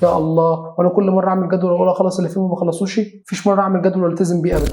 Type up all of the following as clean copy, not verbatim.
يا الله، وانا كل مره اعمل جدول واقول اخلص اللي فيه وما بخلصوش؟ مفيش مره اعمل جدول والتزم بيه ابدا.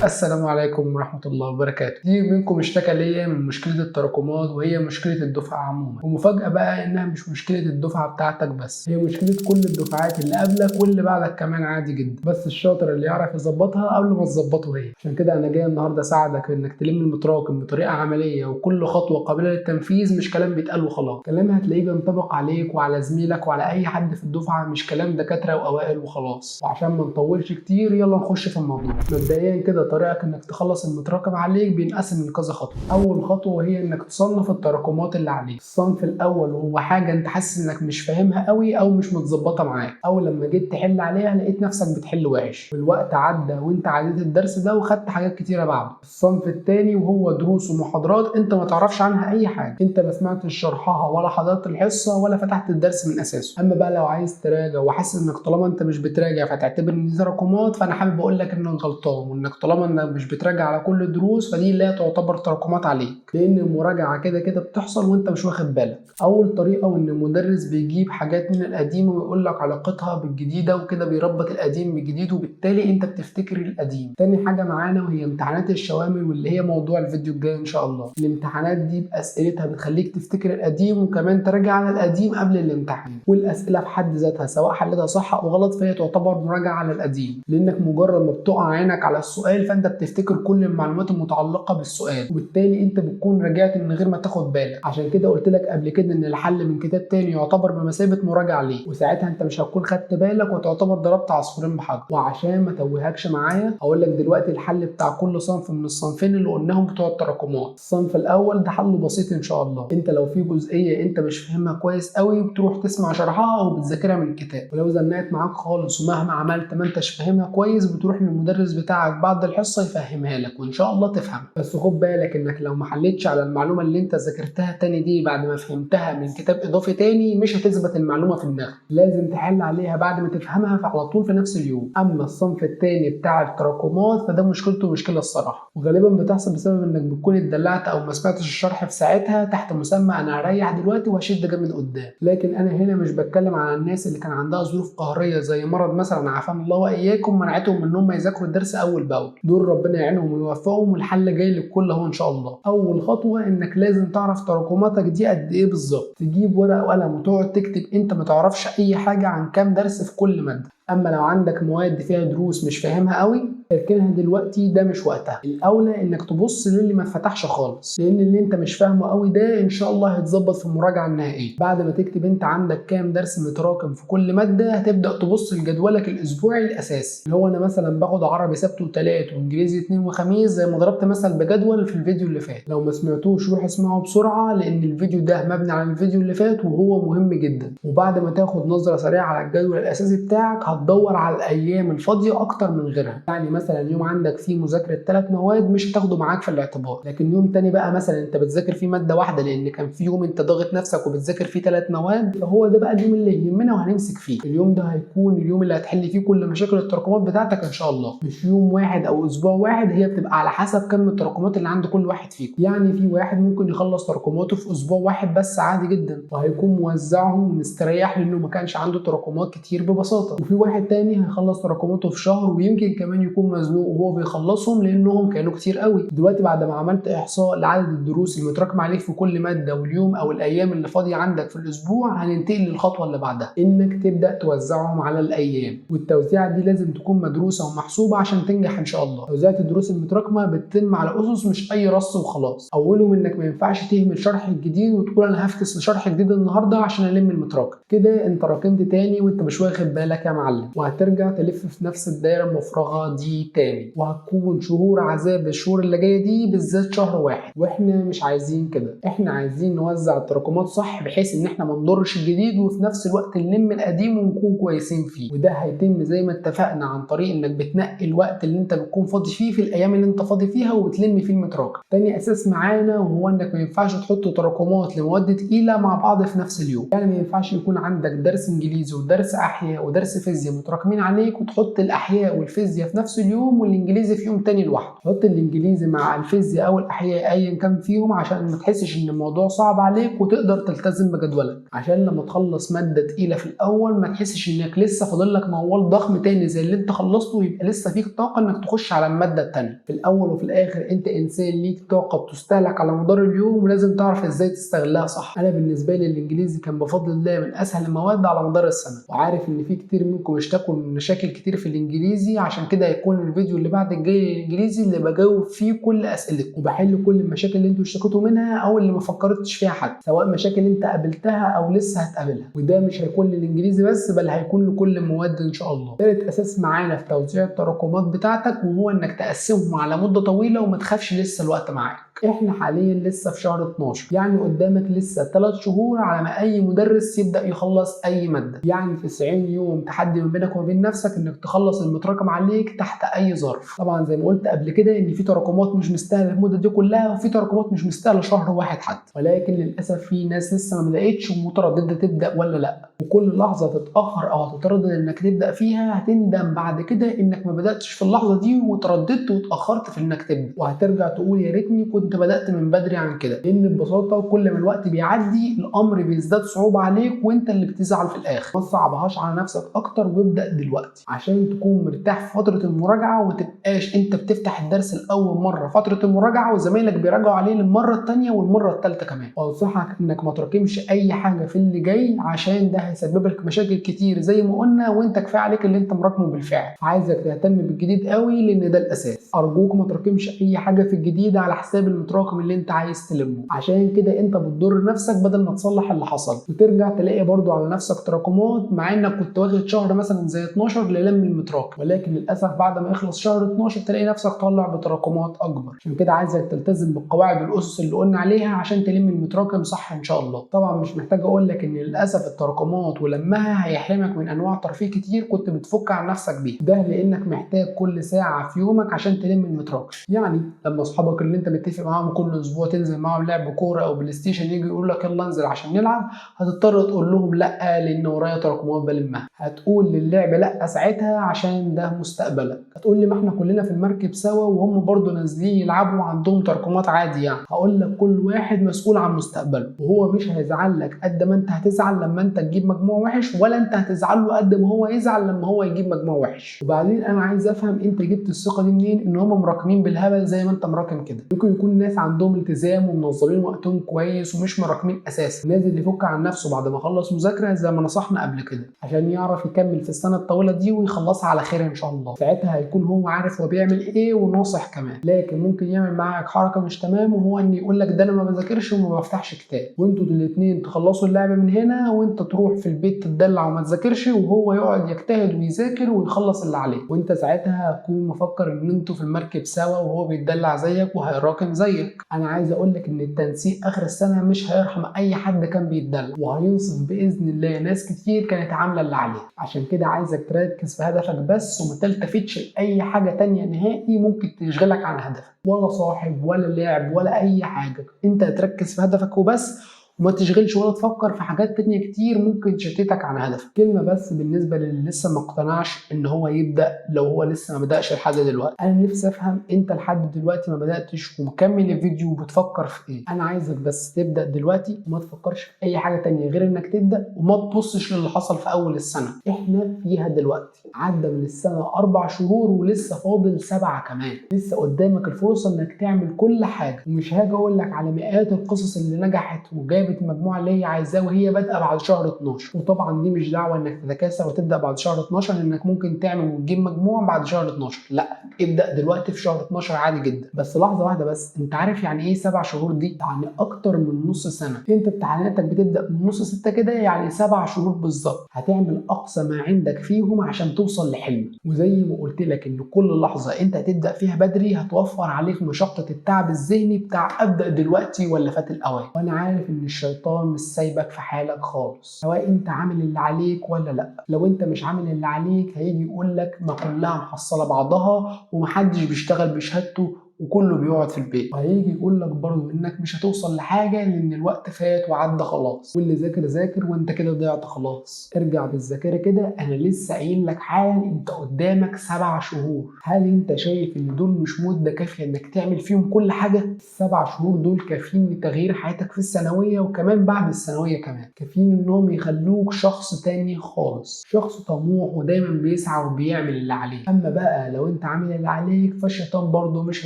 السلام عليكم ورحمة الله وبركاته. كتير منكم اشتكى ليا من مشكلة التراكمات، وهي مشكلة الدفعة عموما، ومفاجأة بقى انها مش مشكلة الدفعة بتاعتك بس، هي مشكلة كل الدفعات اللي قبلك واللي بعدك كمان عادي جدا، بس الشاطر اللي يعرف يظبطها قبل ما تظبطه هي. عشان كده انا جاي النهارده اساعدك انك تلم المتراكم بطريقة عملية، وكل خطوة قابلة للتنفيذ، مش كلام بيتقال وخلاص، كلام هتلاقيه بينطبق عليك وعلى زميلك وعلى اي حد في الدفعة، مش كلام دكاترة واوائل وخلاص. وعشان ما نطولش كتير يلا نخش في الموضوع. مبدئيا كده طريقك انك تخلص المتراكم عليك بينقسم لكذا خطوه. اول خطوه وهي انك تصنف التراكمات اللي عليك. الصنف الاول وهو حاجه انت حاسس انك مش فاهمها قوي او مش متظبطه معاك، او لما جيت تحل عليها لقيت نفسك بتحل وحش والوقت عدى وانت عديت الدرس ده وخدت حاجات كتيره بعده. الصنف الثاني وهو دروس ومحاضرات انت ما تعرفش عنها اي حاجه، انت ما سمعتش شرحها ولا حضرت الحصه ولا فتحت الدرس من اساسه. اما بقى لو عايز تراجع وحاسس انك طالما انت مش بتراجع فتعتبر ان دي تراكمات، فانا حابب اقول لك انك غلطان، وانك طالما انك مش بتراجع على كل الدروس فدي لا تعتبر تراكمات عليك، لان المراجعه كده كده بتحصل وانت مش واخد بالك. اول طريقه وان المدرس بيجيب حاجات من القديم ويقول لك علاقتها بالجديده، وكده بيربط القديم بالجديد وبالتالي انت بتفتكر القديم. تاني حاجه معانا وهي امتحانات الشوامل، واللي هي موضوع الفيديو الجاي ان شاء الله. الامتحانات دي باسئلتها بتخليك تفتكر القديم وكمان تراجع على القديم قبل الامتحان، والاسئله في حد ذاتها سواء حلتها صح او غلط فهي تعتبر مراجعه على القديم، لانك مجرد ما بتقع عينك على السؤال فانت بتفتكر كل المعلومات المتعلقه بالسؤال، وبالتالي انت بتكون راجعت من غير ما تاخد بالك. عشان كده قلت لك قبل كده ان الحل من كتاب تاني يعتبر بمثابه مراجعه ليه، وساعتها انت مش هتكون خدت بالك وتعتبر ضربت عصفورين بحجر. وعشان ما توهكش معايا هقول لك دلوقتي الحل بتاع كل صنف من الصنفين اللي قلناهم بتوع التراكمات. الصنف الاول ده حله بسيط ان شاء الله، انت لو في جزئيه انت مش فاهمها كويس قوي بتروح تسمع شرحها او بتذاكرها من الكتاب، ولو زنقت معاك خالص ومهما عملت ما انتش فاهمها كويس بتروح للمدرس بتاعك بعد الحصه يفهمها لك وان شاء الله تفهم. بس خد بالك انك لو ما حلتش على المعلومه اللي انت ذاكرتها تاني دي بعد ما فهمتها من كتاب اضافي تاني مش هتثبت المعلومه في دماغك، لازم تحل عليها بعد ما تفهمها على طول في نفس اليوم. اما الصنف التاني بتاع التراكمات فده مشكلته مشكله الصراحه، وغالبا بتحصل بسبب انك بتكون اتدلعت او ما سمعتش الشرح في ساعتها تحت مسمى انا هريح دلوقتي وهشد جامد قدام. لكن انا هنا مش بتكلم على الناس اللي كان عندها ظروف قهريه زي مرض مثلا عافانا الله واياكم منعتهم من انهم يذاكروا الدرس اول باول، دول ربنا يعينهم ويوفقهم والحل جاي للكل اهو ان شاء الله. اول خطوه انك لازم تعرف تراكماتك دي قد ايه بالظبط، تجيب ورقه وقلم وتقعد تكتب انت ما تعرفش اي حاجه عن كام درس في كل ماده. اما لو عندك مواد فيها دروس مش فاهمها قوي اركنها دلوقتي، ده مش وقتها. الاولى انك تبص للي ما اتفتحش خالص، لان اللي انت مش فاهمه قوي ده ان شاء الله هيتظبط في المراجعه النهائيه. بعد ما تكتب انت عندك كام درس متراكم في كل ماده هتبدا تبص لجدولك الاسبوعي الاساسي، اللي هو انا مثلا باخد عربي سبت وثلاث وانجليزي اثنين وخميس زي ما ضربت مثل بجدول في الفيديو اللي فات. لو ما سمعتوش روح اسمعه بسرعه لان الفيديو ده مبني على الفيديو اللي فات وهو مهم جدا. وبعد ما تاخد نظره سريعه على الجدول الاساسي بتاعك هتدور على الايام الفاضيه اكتر من غيرها. يعني مثلا يوم عندك فيه مذاكره 3 مواد مش هتاخده معاك في الاعتبار، لكن يوم تاني بقى مثلا انت بتذاكر فيه ماده واحده لان كان في يوم انت ضاغط نفسك وبتذاكر فيه 3 مواد، فهو ده بقى اليوم اللي يهمنا وهنمسك فيه. اليوم ده هيكون اليوم اللي هتحل فيه كل مشاكل التراكمات بتاعتك ان شاء الله، مش يوم واحد او اسبوع واحد، هي بتبقى على حسب كم التراكمات اللي عند كل واحد فيكم. يعني في واحد ممكن يخلص تراكماته في اسبوع واحد بس عادي جدا وهيكون موزعهم ومستريح لانه ما كانش عنده تراكمات كتير ببساطه، وفي واحد تاني هيخلص تراكماته في شهر ويمكن كمان يكون مزنوق وهو بيخلصهم لانهم كانوا كتير قوي. دلوقتي بعد ما عملت احصاء لعدد الدروس المتراكمه عليك في كل ماده واليوم او الايام اللي فاضيه عندك في الاسبوع هننتقل للخطوه اللي بعدها، انك تبدا توزعهم على الايام. والتوزيعه دي لازم تكون مدروسه ومحسوبه عشان تنجح ان شاء الله. توزيعه الدروس المتراكمه بتتم على اسس مش اي رص وخلاص. اولهم انك ما ينفعش تهمل شرح الجديد وتقول انا هفكس لشرح جديد النهارده عشان الم المتراكم، كده انت راكمت تاني وانت مش واخد بالك يا معلم، وهترجع تلف في نفس الدايره المفرغه دي تاني، وهتكون شهور عذاب الشهور اللي جايه دي بالذات شهر واحد، واحنا مش عايزين كده. احنا عايزين نوزع التراكمات صح بحيث ان احنا ما نضرش الجديد وفي نفس الوقت نلم القديم ونكون كويسين فيه، وده هيتم زي ما اتفقنا عن طريق انك بتنقي الوقت اللي انت بتكون فاضي فيه في الايام اللي انت فاضي فيها وبتلم فيه المتراكم. تاني اساس معانا وهو انك ما ينفعش تحط تراكمات لمواد تقيله مع بعض في نفس اليوم، يعني ما ينفعش يكون عندك درس انجليزي ودرس احياء ودرس فيزياء والفيزياء متراكمين عليك وتحط الاحياء والفيزياء في نفس اليوم والانجليزي في يوم تاني لوحده. حط الانجليزي مع الفيزياء او الاحياء ايا كان فيهم عشان ما تحسش ان الموضوع صعب عليك وتقدر تلتزم بجدولك، عشان لما تخلص ماده تقيله في الاول ما تحسش انك لسه فاضل لك موال ضخم تاني زي اللي انت خلصته، يبقى لسه فيك طاقه انك تخش على الماده التانيه. في الاول وفي الاخر انت انسان ليك طاقه بتستهلك على مدار اليوم ولازم تعرف ازاي تستغلها صح. انا بالنسبه لي الانجليزي كان بفضل الله من اسهل المواد على مدار السنه، وعارف ان في كتير منكم اشتكوا من مشاكل كتير في الانجليزي، عشان كده هيكون الفيديو اللي بعد الجاي الانجليزي اللي بجاوب فيه كل اسئلتكم وبحل كل المشاكل اللي انتوا اشتكيتوا منها او اللي ما فكرتش فيها حد، سواء مشاكل انت قابلتها او لسه هتقابلها. وده مش هيكون للانجليزي بس، بل هيكون لكل المواد ان شاء الله. ثالث اساس معانا في توزيع التراكمات بتاعتك وهو انك تقسمهم على مده طويله وما تخافش لسه الوقت معاك. احنا حاليا لسه في شهر 12، يعني قدامك لسه 3 شهور على ما اي مدرس يبدا يخلص اي ماده، يعني 90 يوم تحدي ما بينك وما بين نفسك انك تخلص المتراكم عليك تحت اي ظرف. طبعا زي ما قلت قبل كده ان في تراكمات مش مستاهله المده دي كلها، وفي تراكمات مش مستاهله شهر واحد حتى، ولكن للاسف في ناس لسه ما بداتش ومتردده تبدا ولا لا، وكل لحظه تتاخر او هتتردد انك تبدا فيها هتندم بعد كده انك ما بداتش في اللحظه دي وترددت واتاخرت في انك تبدا، وهترجع تقول يا ريتني كنت بدات من بدري عن كده. لان ببساطه كل ما الوقت بيعدي الامر بيزداد صعوبه عليك وانت اللي بتزعل في الاخر. ما تصعبهاش على نفسك اكتر وابدا دلوقتي عشان تكون مرتاح في فتره المراجعه وما تبقاش انت بتفتح الدرس لاول مره فتره المراجعه وزمايلك بيراجعوا عليه للمره الثانيه والمره الثالثه كمان. وانصحك انك ما تراكمش اي حاجه في اللي جاي عشان ده هيسبب لك مشاكل كتير زي ما قلنا، وانت كفايه عليك اللي انت مراكمه بالفعل. عايزك تهتم بالجديد قوي لان ده الاساس. ارجوك ما تراكمش اي حاجه في الجديد على حساب المتراكم اللي انت عايز تلمه، عشان كده انت بتضر نفسك بدل ما تصلح اللي حصل، وترجع تلاقي برضو على نفسك تراكمات مع انك كنت واخد شهر مثلا زي 12 للم المتراكم، ولكن للاسف بعد ما يخلص شهر 12 تلاقي نفسك طالع بتراكمات اكبر. عشان كده عايزك تلتزم بالقواعد والاسس اللي قلنا عليها عشان تلم المتراكم صح ان شاء الله. طبعا مش محتاج اقول لك ان للاسف التراكمات ولمها هيحرمك من انواع ترفيه كتير كنت بتفك عن نفسك بيه، ده لانك محتاج كل ساعه في يومك عشان تلم المتراكم. يعني لما اصحابك اللي انت متفق معاهم كل اسبوع تنزل معاهم لعب كوره او بلاي ستيشن يجي يقول لك يلا انزل عشان نلعب، هتضطر تقول لهم لا لان ورايا تراكمات بلمها. هتقول للعب لا ساعتها عشان ده مستقبلك. هتقول لي ما احنا كلنا في المركب سوا وهم برضو نازلين يلعبوا وعندهم تراكمات عادي يعني. هقول لك كل واحد مسؤول عن مستقبله، وهو مش هيزعل لك قد ما انت هتزعل لما انت تجيب مجموع وحش، ولا انت هتزعل له قد ما هو يزعل لما هو يجيب مجموع وحش. وبعدين انا عايز افهم انت جبت الثقه دي منين ان هم مراكمين بالهبل زي ما انت مراكم كده؟ ممكن يكون ناس عندهم التزام ومنظمين وقتهم كويس ومش مراكمين اساسا، نازل يفك عن نفسه بعد ما خلص مذاكره زي ما نصحنا قبل كده عشان يعرف يكمل في السنه الطويله دي ويخلصها على خير ان شاء الله. ساعتها هيكون هو عارف هو بيعمل ايه وناصح كمان. لكن ممكن يعمل معاك حركه مش تمام وهو ان يقول لك ده انا ما بذاكرش وما بفتحش كتاب، وانتوا الاثنين تخلصوا اللعبه من هنا وانت تروح في البيت تتدلع وما تذاكرش وهو يقعد يجتهد ويذاكر ويخلص اللي عليه، وانت ساعتها هتكون مفكر ان انتوا في المركب سوا وهو بيتدلع زيك وهيراكم زيك. انا عايز اقول لك ان التنسيق اخر السنه مش هيرحم اي حد كان بيتدلع، وهينصف باذن الله ناس كتير كانت عامله اللي عليها. عشان كده عايزك تركز في هدفك بس وما تلتفتش لاي حاجه تانية نهائي ممكن تشغلك عن هدفك، ولا صاحب ولا لعب ولا اي حاجه. انت تركز في هدفك وبس وما تشغلش ولا تفكر في حاجات تانية كتير ممكن تشتتك عن هدفك. كلمة بس بالنسبة للي لسه ما اقتنعش ان هو يبدأ لو هو لسه ما بدأش لحد دلوقتي، انا نفسي افهم انت لحد دلوقتي ما بدأتش ومكمل الفيديو وبتفكر في ايه. انا عايزك بس تبدأ دلوقتي وما تفكرش في اي حاجة تانية غير انك تبدأ، وما تبصش للي حصل في اول السنة. احنا فيها دلوقتي، عدى من السنة 4 شهور ولسه فاضل 7 كمان. لسه قدامك الفرصة انك تعمل كل حاجة، ومش هاجي اقول لك على مئات القصص اللي نجحت وجابت المجموعه اللي هي عايزاه وهي بادئه بعد شهر 12. وطبعا دي مش دعوه انك تتكاسل وتبدا بعد شهر 12 لانك ممكن تعمل وتجيب مجموع بعد شهر 12، لا ابدا دلوقتي في شهر 12 عادي جدا. بس لحظه واحده بس، انت عارف يعني ايه 7 شهور دي؟ يعني اكتر من نص سنه. انت امتحاناتك بتبدا من نص 6 كده، يعني 7 شهور بالظبط هتعمل اقصى ما عندك فيهم عشان توصل لحلمك. وزي ما قلت لك ان كل لحظه انت هتبدا فيها بدري هتوفر عليك مشقه التعب الذهني بتاع ابدا دلوقتي ولا فات الاوان. وانا عارف ان الشيطان مش سايبك في حالك خالص، سواء انت عامل اللي عليك ولا لا. لو انت مش عامل اللي عليك هيجي يقول لك ما كلها محصله بعضها ومحدش بيشتغل بشهادته وكله بيقعد في البيت. وهيجي يقول لك برضه انك مش هتوصل لحاجه لان الوقت فات وعدى خلاص، واللي ذاكر ذاكر وانت كده ضيعت خلاص. ارجع بالذاكره كده، انا لسه قايل لك حالا انت قدامك 7 شهور. هل انت شايف ان دول مش مده كافيه انك تعمل فيهم كل حاجه؟ ال7 شهور دول كافيين لتغيير حياتك في الثانويه وكمان بعد الثانويه كمان، كافيين انهم يخلوك شخص تاني خالص، شخص طموح ودايما بيسعى وبيعمل اللي عليه. اما بقى لو انت عامل اللي عليك فالشيطان برضه مش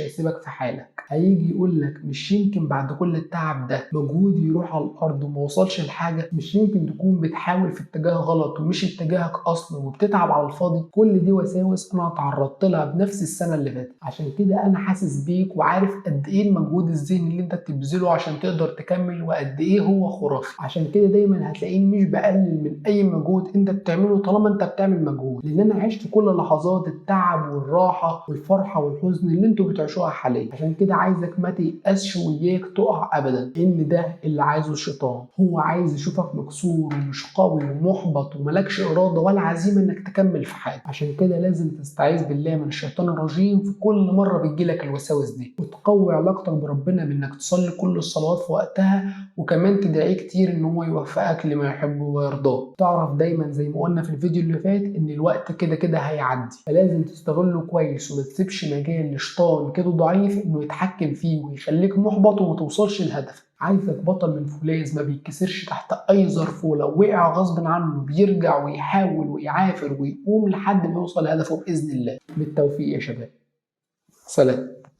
هيسيبك في حالك، هيجي يقول لك مش يمكن بعد كل التعب ده مجهود يروح على الارض وما وصلش لحاجه؟ مش يمكن تكون بتحاول في اتجاه غلط ومش اتجاهك اصلا وبتتعب على الفاضي؟ كل دي وساوس انا اتعرضت لها بنفس السنه اللي فاتت، عشان كده انا حاسس بيك وعارف قد ايه المجهود الذهني اللي انت بتبذله عشان تقدر تكمل وقد ايه هو خرافي. عشان كده دايما هتلاقيني مش بقلل من اي مجهود انت بتعمله طالما انت بتعمل مجهود، لان انا عشت كل لحظات التعب والراحه والفرحه والحزن اللي انتوا بتعيشوها حاليا. عشان كده عايزك ما تيأسش وإياك تقع ابدا، ان ده اللي عايزه الشيطان. هو عايز يشوفك مكسور ومش قوي ومحبط وملكش اراده ولا عزيمه انك تكمل في حياتك. عشان كده لازم تستعيذ بالله من الشيطان الرجيم في كل مره بتجيلك الوساوس دي، وتقوي علاقتك بربنا بانك تصلي كل الصلوات في وقتها، وكمان تدعيه كتير ان هو يوفقك لما يحبه ويرضاه. تعرف دايما زي ما قلنا في الفيديو اللي فات ان الوقت كده كده هيعدي، فلازم تستغله كويس وما تسيبش مجال لشيطان كده ضعيف انه يتحكم فيه ويخليك محبط وما توصلش لهدفك. عايزك بطل من فولاذ ما بيتكسرش تحت اي ظرف، ولو وقع غصب عنه بيرجع ويحاول ويعافر ويقوم لحد ما يوصل لهدفه باذن الله. بالتوفيق يا شباب، سلام.